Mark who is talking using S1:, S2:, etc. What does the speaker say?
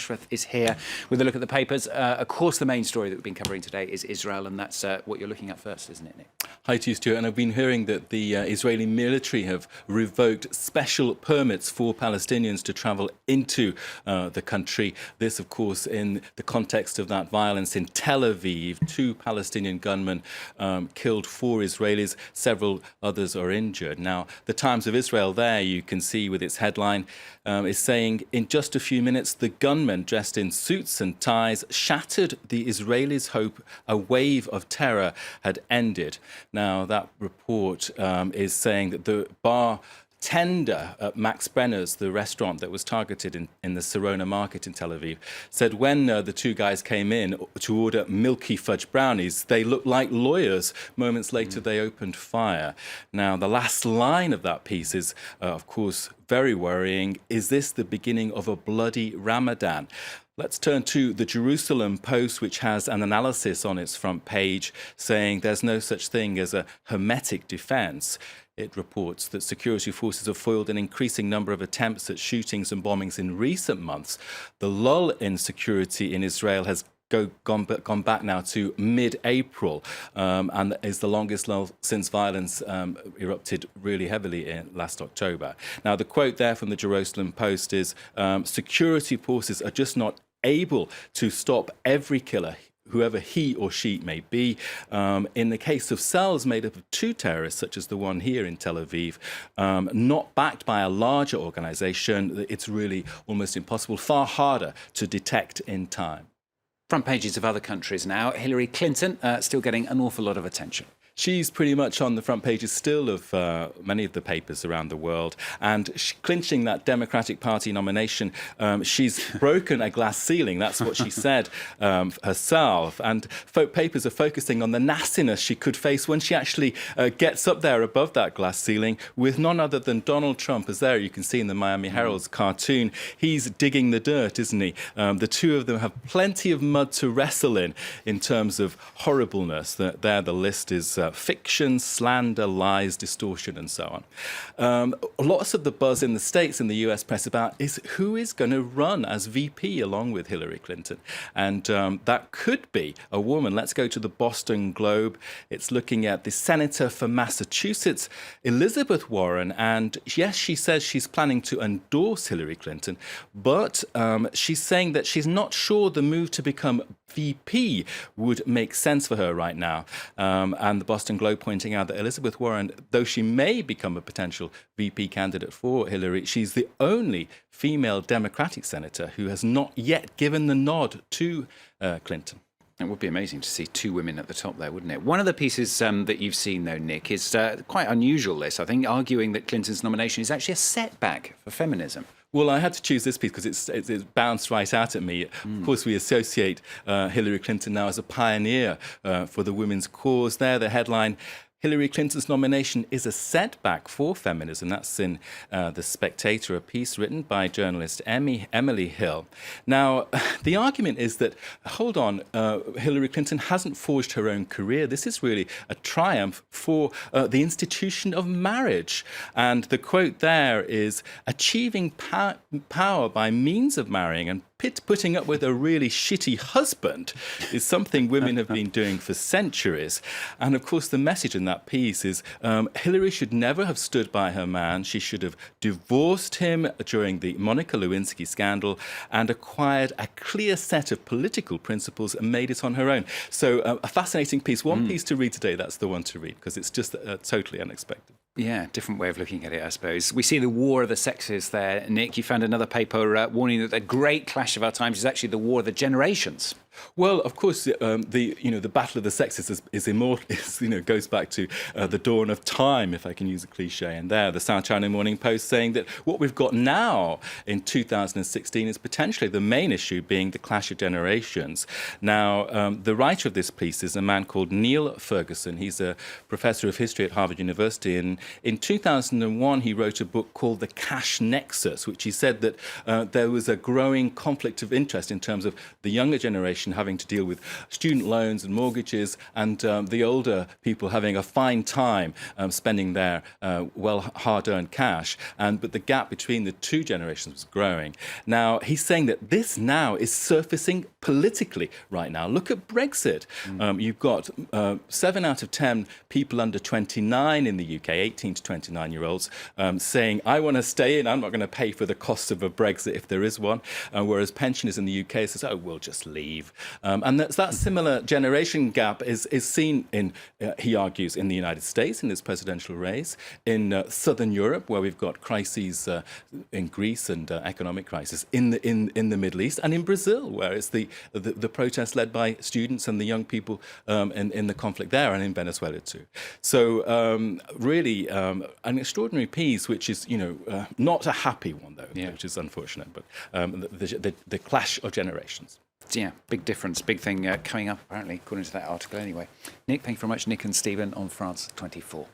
S1: Ashworth is here with a look at the papers. Of course, the main story that we've been covering today is Israel, and that's what you're looking at first, isn't it, Nick?
S2: Hi to you, Stuart. And I've been hearing that the Israeli military have revoked special permits for Palestinians to travel into the country. This, of course, in the context of that violence in Tel Aviv. 2 Palestinian gunmen killed 4 Israelis. Several others are injured. Now, the Times of Israel there, you can see with its headline, is saying, in just a few minutes, the gunmen dressed in suits and ties shattered the Israelis' hope a wave of terror had ended. Now, that report is saying that the bartender at Max Brenner's, the restaurant that was targeted in the Sarona market in Tel Aviv, said when the 2 guys came in to order milky fudge brownies, they looked like lawyers. Moments later, they opened fire. Now, the last line of that piece is, of course, very worrying. Is this the beginning of a bloody Ramadan? Let's turn to the Jerusalem Post, which has an analysis on its front page saying there's no such thing as a hermetic defense. It reports that security forces have foiled an increasing number of attempts at shootings and bombings in recent months. The lull in security in Israel has gone back now to mid-April and is the longest lull since violence erupted really heavily in last October. Now, the quote there from the Jerusalem Post is, security forces are just not able to stop every killer, whoever he or she may be. In the case of cells made up of 2 terrorists, such as the one here in Tel Aviv, not backed by a larger organisation, it's really almost impossible, far harder to detect in time.
S1: Front pages of other countries now. Hillary Clinton still getting an awful lot of attention.
S2: She's pretty much on the front pages still of many of the papers around the world, and clinching that Democratic Party nomination. She's broken a glass ceiling. That's what she said herself. And papers are focusing on the nastiness she could face when she actually gets up there above that glass ceiling with none other than Donald Trump. As there you can see in the Miami Herald's cartoon, he's digging the dirt, isn't he? The 2 of them have plenty of mud to wrestle in terms of horribleness. There the list is fiction, slander, lies, distortion, and so on. Lots of the buzz in the States and the US press about is who is going to run as VP along with Hillary Clinton. And that could be a woman. Let's go to the Boston Globe. It's looking at the senator for Massachusetts, Elizabeth Warren. And yes, she says she's planning to endorse Hillary Clinton, but she's saying that she's not sure the move to become VP would make sense for her right now. And the Boston Globe pointing out that Elizabeth Warren, though she may become a potential VP candidate for Hillary, she's the only female Democratic senator who has not yet given the nod to Clinton.
S1: It would be amazing to see 2 women at the top there, wouldn't it? One of the pieces that you've seen, though, Nick, is quite unusual, this, I think, arguing that Clinton's nomination is actually a setback for feminism.
S2: Well, I had to choose this piece because it's bounced right out at me. Of course, we associate Hillary Clinton now as a pioneer for the women's cause. There, the headline, Hillary Clinton's nomination is a setback for feminism. That's in the Spectator, a piece written by journalist Emily Hill. Now, the argument is that, hold on, Hillary Clinton hasn't forged her own career. This is really a triumph for the institution of marriage. And the quote there is, achieving power by means of marrying and putting up with a really shitty husband is something women have been doing for centuries. And of course, the message in that piece is Hillary should never have stood by her man. She should have divorced him during the Monica Lewinsky scandal and acquired a clear set of political principles and made it on her own. So a fascinating piece. One piece to read today, that's the one to read, because it's just totally unexpected.
S1: Yeah, different way of looking at it, I suppose. We see the war of the sexes there. Nick, you found another paper warning that the great clash of our times is actually the war of the generations.
S2: Well, of course, the battle of the sexes is immortal. Goes back to the dawn of time, if I can use a cliche. And there, the South China Morning Post saying that what we've got now in 2016 is potentially the main issue being the clash of generations. Now, the writer of this piece is a man called Neil Ferguson. He's a professor of history at Harvard University, and In 2001, he wrote a book called The Cash Nexus, which he said that there was a growing conflict of interest in terms of the younger generation having to deal with student loans and mortgages, and the older people having a fine time spending their hard-earned cash. But the gap between the two generations was growing. Now, he's saying that this now is surfacing politically right now. Look at Brexit. You've got 7 out of 10 people under 29 in the UK, 18 to 29-year-olds, saying, I want to stay in, I'm not going to pay for the cost of a Brexit if there is one, whereas pensioners in the UK says, oh, we'll just leave. And that similar generation gap is seen in, he argues, in the United States, in this presidential race, in southern Europe, where we've got crises in Greece and economic crisis, in the Middle East, and in Brazil, where it's the protests led by students and the young people in the conflict there, and in Venezuela too. So really an extraordinary piece, which is not a happy one though, which is unfortunate, but the clash of generations.
S1: Yeah, big difference, big thing coming up apparently, according to that article anyway. Nick, thank you very much. Nick and Stephen on France 24.